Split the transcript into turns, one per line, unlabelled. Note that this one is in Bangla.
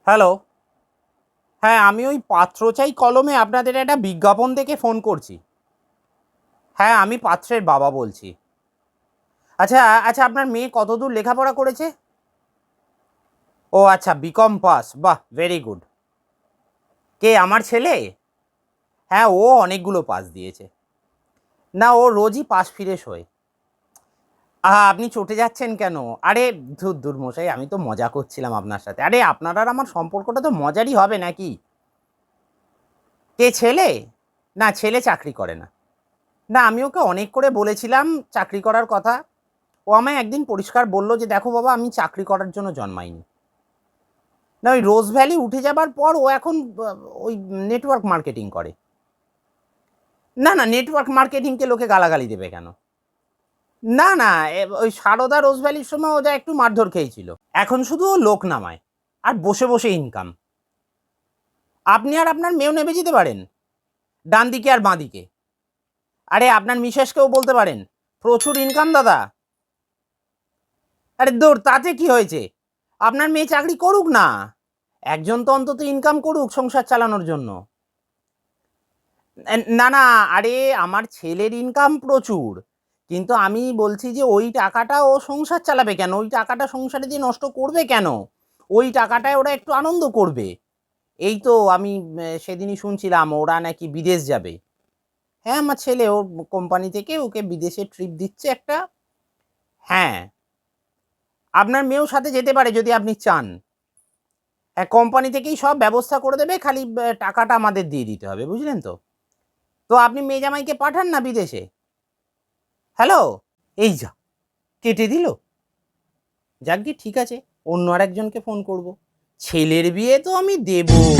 হ্যালো। হ্যাঁ, আমি ওই পাত্র চাই কলমে আপনাদের একটা বিজ্ঞাপন দেখে ফোন করছি। হ্যাঁ, আমি পাত্রের বাবা বলছি। আচ্ছা, আচ্ছা, আপনার মেয়ে কতদূর লেখাপড়া করেছে? ও আচ্ছা, বিকম পাস। বাহ! Very good. কে, আমার ছেলে? হ্যাঁ, ও অনেকগুলো পাস দিয়েছে। না, ও রোজই পাস ফিরে শোয়। আহা! আপনি চটে যাচ্ছেন কেন? আরে ধুর, ধুর মশাই, আমি তো মজা করছিলাম আপনার সাথে। আরে আপনার আর আমার সম্পর্কটা তো মজারই হবে নাকি? কে, ছেলে? না, ছেলে চাকরি করে না। না, আমি ওকে অনেক করে বলেছিলাম চাকরি করার কথা। ও আমায় একদিন পরিষ্কার বলল যে, "দেখো বাবা, আমি চাকরি করার জন্য জন্মাইনি।" না, ওই রোজ ভ্যালি উঠে যাবার পর ও এখন ওই নেটওয়ার্ক মার্কেটিং করে। না, না, নেটওয়ার্ক মার্কেটিংকে লোকে গালাগালি দেবে কেন? না, না, ওই সারদা রোজ ভ্যালির সময় ও যা একটু মারধর খেয়েছিল। এখন শুধু ও লোক নামায়। আর বসে, বসে ইনকাম। আপনি আর আপনার মেয়েও নেমে যেতে পারেন। ডান দিকে আর বাঁ দিকে। আরে আপনার মিসেসকেও বলতে পারেন, "প্রচুর ইনকাম দাদা।" আরে ধুর, তাতে কি হয়েছে? আপনার মেয়ে চাকরি করুক না। একজন তো অন্তত ইনকাম করুক সংসার চালানোর জন্য। না, না, আরে আমার ছেলের ইনকাম প্রচুর। কিন্তু আমি বলছি যে ওই টাকাটা ও সংসার চালাবে কেন? ওই টাকাটা সংসারে দিয়ে নষ্ট করবে কেন? ওই টাকাটায় ওরা একটু আনন্দ করবে। এই তো আমি সেদিনই শুনছিলাম ওরা নাকি বিদেশ যাবে। হ্যাঁ, আমার ছেলে ওর কোম্পানি থেকে ওকে বিদেশে ট্রিপ দিচ্ছে একটা। হ্যাঁ, আপনার মেয়েও সাথে যেতে পারে যদি আপনি চান। হ্যাঁ, কোম্পানি থেকেই সব ব্যবস্থা করে দেবে, খালি টাকাটা আমাদের দিয়ে দিতে হবে, বুঝলেন তো? তো আপনি মেয়ে জামাইকে পাঠান না বিদেশে। হ্যালো? এই যা, কেটে দিল। যাকগে, ঠিক আছে, অন্য আরেকজনকে ফোন করব। ছেলের বিয়ে তো আমি দেবই।